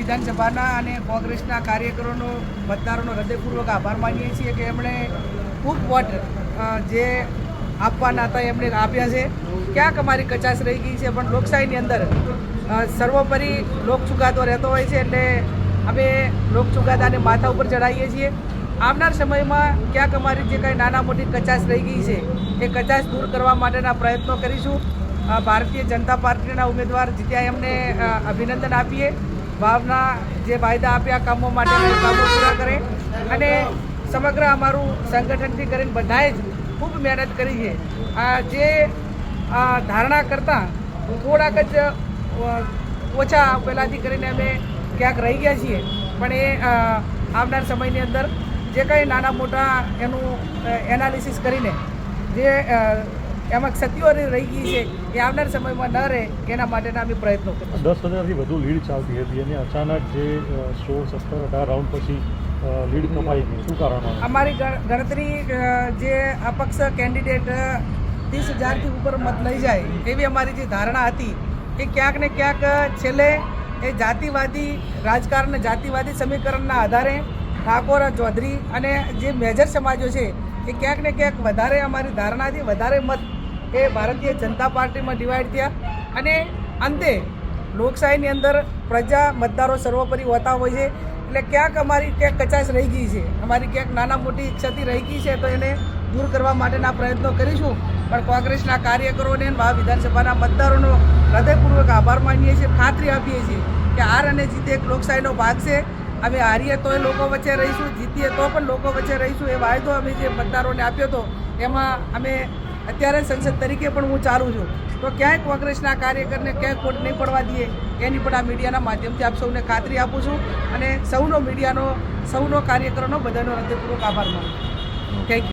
વિધાનસભાના અને કોંગ્રેસના કાર્યકરોનો મતદારોનો હૃદયપૂર્વક આભાર માનીએ છીએ કે એમણે ખૂબ વોટ જે આપવાના હતા એમણે આપ્યા છે. ક્યાંક અમારી કચાશ રહી ગઈ છે, પણ લોકશાહીની અંદર સર્વોપરી લોકચુકાદો રહેતો હોય છે, એટલે અમે લોકચુકાદાને માથા ઉપર ચડાવીએ છીએ. આવનાર સમયમાં ક્યાંક અમારી જે કાંઈ નાના મોટી કચાશ રહી ગઈ છે એ કચાશ દૂર કરવા માટેના પ્રયત્નો કરીશું. ભારતીય જનતા પાર્ટીના ઉમેદવાર જીત્યા એમને અભિનંદન આપીએ. ભાવના જે વાયદા આપ્યા કામો માટેના કામો પૂરા કરે અને સમગ્ર અમારું સંગઠનથી કરીને બધાએ જ ખૂબ મહેનત કરી છે. જે ધારણા કરતાં થોડાક જ ઓછા પહેલાંથી કરીને અમે ક્યાંક રહી ગયા છીએ, પણ એ આવનાર સમયની અંદર જે કંઈ નાના મોટા એનું એનાલિસિસ કરીને જે એમાં ક્ષતિઓ રહી ગઈ છે એ આવનાર સમયમાં ન રહે એના માટેના અમે પ્રયત્નો કરીશું. 10,000થી વધુ લીડ ચાલતી હતી અને અચાનક જે 16, 17, 18 રાઉન્ડ પછી લીડ કપાઈ ગઈ, શું કારણ? અમારી ગણતરી જે અપક્ષ કેન્ડિડેટ 30,000થી ઉપર મત લઈ જાય એવી અમારી જે ધારણા હતી એ ક્યાંક ને ક્યાંક છેલ્લે એ જાતિવાદી રાજકારણ, જાતિવાદી સમીકરણના આધારે ઠાકોર, ચૌધરી અને જે મેજર સમાજો છે એ ક્યાંક ને ક્યાંક વધારે અમારી ધારણાથી વધારે મત એ ભારતીય જનતા પાર્ટીમાં ડિવાઈડ થયા અને અંતે લોકશાહીની અંદર પ્રજા મતદારો સર્વોપરી હોતા હોય છે. એટલે ક્યાંક અમારી ક્યાંક કચાશ રહી ગઈ છે, અમારી ક્યાંક નાના મોટી ક્ષતિ રહી ગઈ છે, તો એને દૂર કરવા માટેના પ્રયત્નો કરીશું. પણ કોંગ્રેસના કાર્યકરોને વિધાનસભાના મતદારોનો હૃદયપૂર્વક આભાર માનીએ છીએ. ખાતરી આપીએ છીએ કે હાર અને જીત એક લોકશાહીનો ભાગ છે. અમે હારીએ તોય લોકો વચ્ચે રહીશું, જીતીએ તો પણ લોકો વચ્ચે રહીશું. એ વાયદો અમે જે મતદારોને આપ્યો હતો એમાં અમે અત્યારે સંસદ તરીકે પણ હું ચાલું છું. તો ક્યાંય કોંગ્રેસના કાર્યકરને ક્યાંય ખોટ નહીં પડવા દઈએ એની પણ આ મીડિયાના માધ્યમથી આપ સૌને ખાતરી આપું છું અને સૌનો મીડિયાનો, સૌનો કાર્યકરોનો બધાનો હૃદયપૂર્વક આભાર માનું. Thank you.